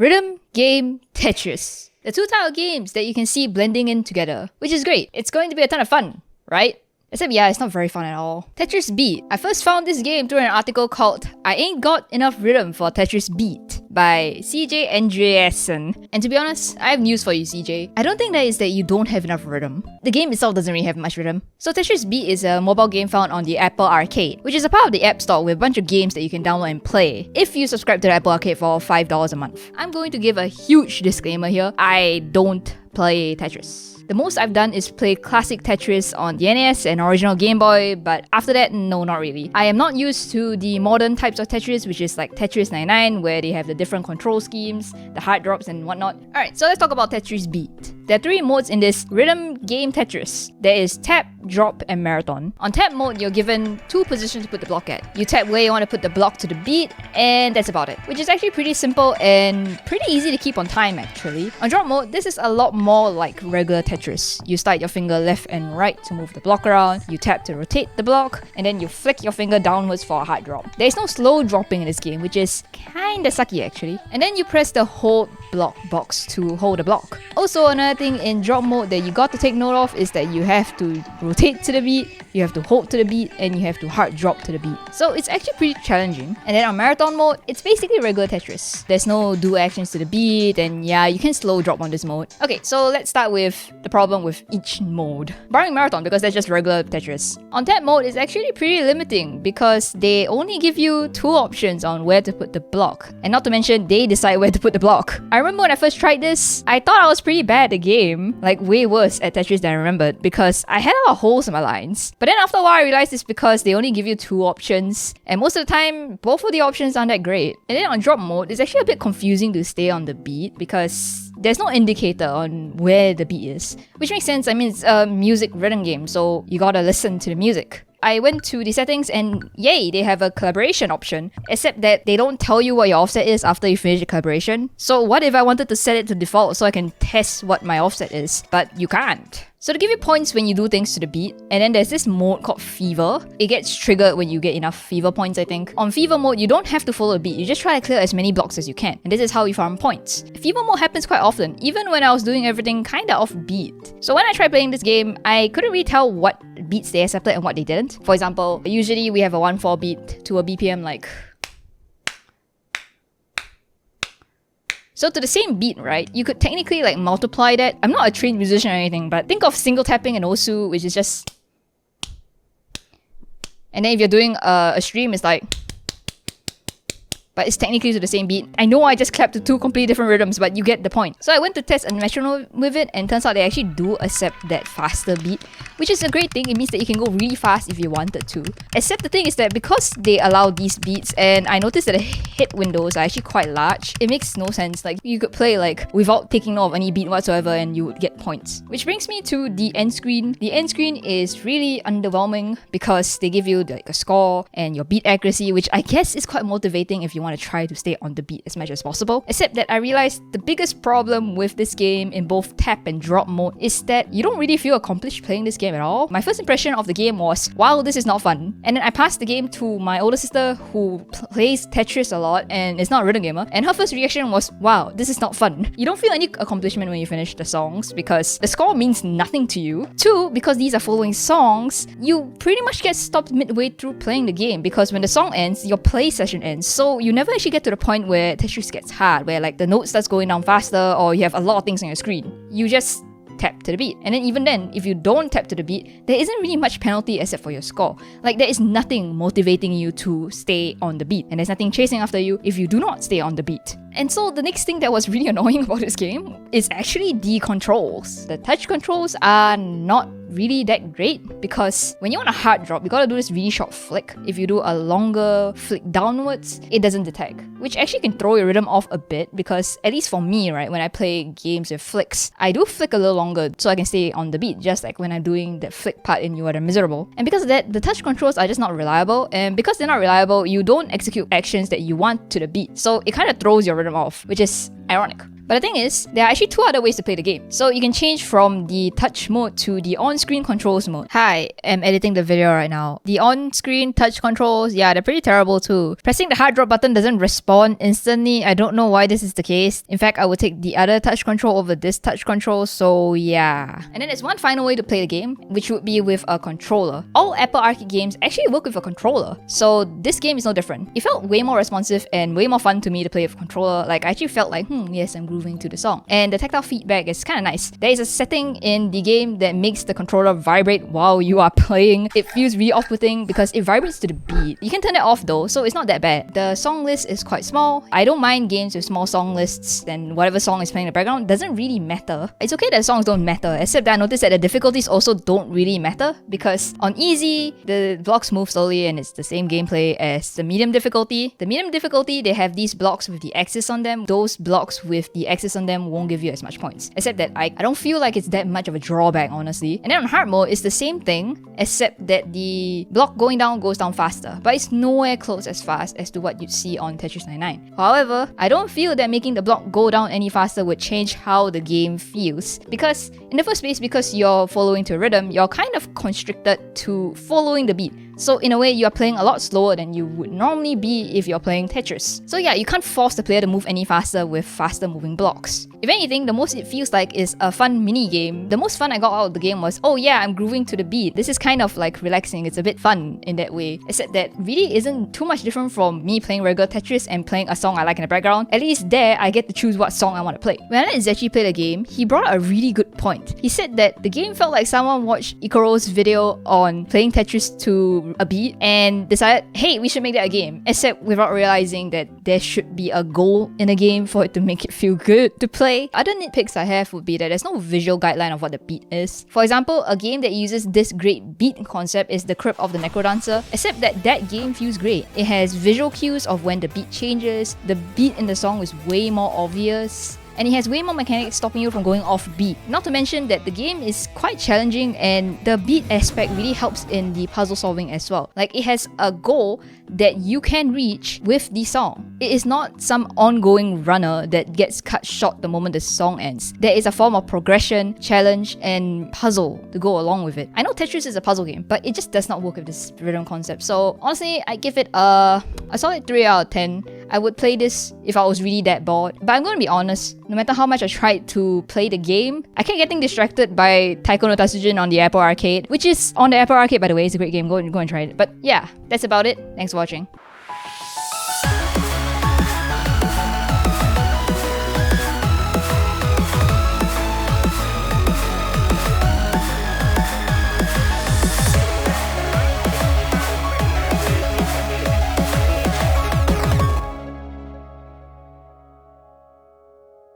Rhythm Game Tetris. The two type of games that you can see blending in together, which is great. It's going to be a ton of fun, right? Except yeah, it's not very fun at all. Tetris Beat. I first found this game through an article called I Ain't Got Enough Rhythm for Tetris Beat by CJ Andreasen. And to be honest, I have news for you, CJ. I don't think that is that you don't have enough rhythm. The game itself doesn't really have much rhythm. So Tetris Beat is a mobile game found on the Apple Arcade, which is a part of the App Store with a bunch of games that you can download and play if you subscribe to the Apple Arcade for $5 a month. I'm going to give a huge disclaimer here. I don't play Tetris. The most I've done is play classic Tetris on the NES and original Game Boy, but after that, no, not really. I am not used to the modern types of Tetris, which is like Tetris 99, where they have the different control schemes, the hard drops and whatnot. Alright, so let's talk about Tetris Beat. There are three modes in this rhythm game Tetris. There is tap, drop, and marathon. On tap mode, you're given two positions to put the block at. You tap where you want to put the block to the beat, and that's about it. Which is actually pretty simple and pretty easy to keep on time actually. On drop mode, this is a lot more like regular Tetris. You slide your finger left and right to move the block around, you tap to rotate the block, and then you flick your finger downwards for a hard drop. There is no slow dropping in this game, which is kinda sucky actually. And then you press the hold block box to hold the block. Also, another thing in drop mode that you got to take note of is that you have to rotate to the beat, you have to hold to the beat, and you have to hard drop to the beat. So it's actually pretty challenging. And then on marathon mode, it's basically regular Tetris. There's no do actions to the beat, and yeah, you can slow drop on this mode. Okay, so let's start with the problem with each mode. Barring marathon, because that's just regular Tetris. On tap mode is actually pretty limiting because they only give you two options on where to put the block. And not to mention, they decide where to put the block. I remember when I first tried this, I thought I was pretty bad at the game, like way worse at Tetris than I remembered, because I had a lot of holes in my lines. But then after a while, I realized it's because they only give you two options, and most of the time, both of the options aren't that great. And then on drop mode, it's actually a bit confusing to stay on the beat because there's no indicator on where the beat is. Which makes sense, I mean it's a music rhythm game, so you gotta listen to the music. I went to the settings and yay, they have a collaboration option, except that they don't tell you what your offset is after you finish the collaboration. So what if I wanted to set it to default so I can test what my offset is, but you can't. So to give you points when you do things to the beat, and then there's this mode called Fever. It gets triggered when you get enough Fever points, I think. On Fever mode, you don't have to follow the beat, you just try to clear as many blocks as you can. And this is how you farm points. Fever mode happens quite often, even when I was doing everything kinda off beat. So when I tried playing this game, I couldn't really tell what beats they accepted and what they didn't. For example, usually we have a 1/4 beat to a BPM like... So to the same beat, right, you could technically like multiply that. I'm not a trained musician or anything, but think of single tapping and Osu, which is just... And then if you're doing a stream, it's like... But it's technically to the same beat. I know I just clapped to two completely different rhythms, but you get the point. So I went to test a metronome with it, and turns out they actually do accept that faster beat, which is a great thing. It means that you can go really fast if you wanted to. Except the thing is that because they allow these beats, and I noticed that the hit windows are actually quite large, it makes no sense. Like, you could play like without taking note of any beat whatsoever and you would get points. Which brings me to the end screen. The end screen is really underwhelming because they give you like a score and your beat accuracy, which I guess is quite motivating if you want to try to stay on the beat as much as possible. Except that I realized the biggest problem with this game in both tap and drop mode is that you don't really feel accomplished playing this game at all. My first impression of the game was, wow, this is not fun. And then I passed the game to my older sister who plays Tetris a lot and is not a rhythm gamer, and her first reaction was, wow, this is not fun. You don't feel any accomplishment when you finish the songs because the score means nothing to you. Two, because these are following songs, you pretty much get stopped midway through playing the game because when the song ends, your play session ends. So you never actually get to the point where Tetris gets hard, where like the note starts going down faster or you have a lot of things on your screen. You just tap to the beat. And then even then, if you don't tap to the beat, there isn't really much penalty except for your score. Like, there is nothing motivating you to stay on the beat, and there's nothing chasing after you if you do not stay on the beat. And so the next thing that was really annoying about this game is actually the controls. The touch controls are not really that great because when you want a hard drop, you gotta do this really short flick. If you do a longer flick downwards, it doesn't detect, which actually can throw your rhythm off a bit because, at least for me, right, when I play games with flicks, I do flick a little longer so I can stay on the beat, just like when I'm doing that flick part in You Are the Miserable. And because of that, the touch controls are just not reliable, and because they're not reliable, you don't execute actions that you want to the beat, so it kind of throws your rhythm off, which is ironic. But the thing is, there are actually two other ways to play the game. So you can change from the touch mode to the on-screen controls mode. Hi, I'm editing the video right now. The on-screen touch controls, yeah, they're pretty terrible too. Pressing the hard drop button doesn't respond instantly. I don't know why this is the case. In fact, I would take the other touch control over this touch control, so yeah. And then there's one final way to play the game, which would be with a controller. All Apple Arcade games actually work with a controller, so this game is no different. It felt way more responsive and way more fun to me to play with a controller. Like, I actually felt like, yes, I'm grooving to the song. And the tactile feedback is kind of nice. There is a setting in the game that makes the controller vibrate while you are playing. It feels really off-putting because it vibrates to the beat. You can turn it off though, so it's not that bad. The song list is quite small. I don't mind games with small song lists, then whatever song is playing in the background doesn't really matter. It's okay that songs don't matter, except that I noticed that the difficulties also don't really matter, because on easy, the blocks move slowly and it's the same gameplay as the medium difficulty. The medium difficulty, they have these blocks with the axis on them. Those blocks with the axis on them won't give you as much points, except that I don't feel like it's that much of a drawback, honestly. And then on hard mode, it's the same thing, except that the block going down goes down faster, but it's nowhere close as fast as to what you'd see on Tetris 99. However, I don't feel that making the block go down any faster would change how the game feels, because in the first place, because you're following to a rhythm, you're kind of constricted to following the beat. So in a way, you are playing a lot slower than you would normally be if you're playing Tetris. So yeah, you can't force the player to move any faster with faster moving blocks. If anything, the most it feels like is a fun mini game. The most fun I got out of the game was, oh yeah, I'm grooving to the beat. This is kind of like relaxing. It's a bit fun in that way. Except that really isn't too much different from me playing regular Tetris and playing a song I like in the background. At least there, I get to choose what song I want to play. When I let Zechi play the game, he brought up a really good point. He said that the game felt like someone watched Ikaro's video on playing Tetris to a beat and decided, hey, we should make that a game. Except without realizing that there should be a goal in a game for it to make it feel good to play. Other nitpicks I have would be that there's no visual guideline of what the beat is. For example, a game that uses this great beat concept is The Crypt of the Necrodancer, except that that game feels great. It has visual cues of when the beat changes, the beat in the song is way more obvious, and it has way more mechanics stopping you from going off beat. Not to mention that the game is quite challenging and the beat aspect really helps in the puzzle solving as well. Like, it has a goal that you can reach with the song. It is not some ongoing runner that gets cut short the moment the song ends. There is a form of progression, challenge, and puzzle to go along with it. I know Tetris is a puzzle game, but it just does not work with this rhythm concept. So honestly, I give it a solid 3 out of 10. I would play this if I was really that bored. But I'm going to be honest, no matter how much I tried to play the game, I kept getting distracted by Taiko no Tatsujin on the Apple Arcade, which is on the Apple Arcade, by the way. It's a great game. Go and try it. But yeah, that's about it. Thanks for watching.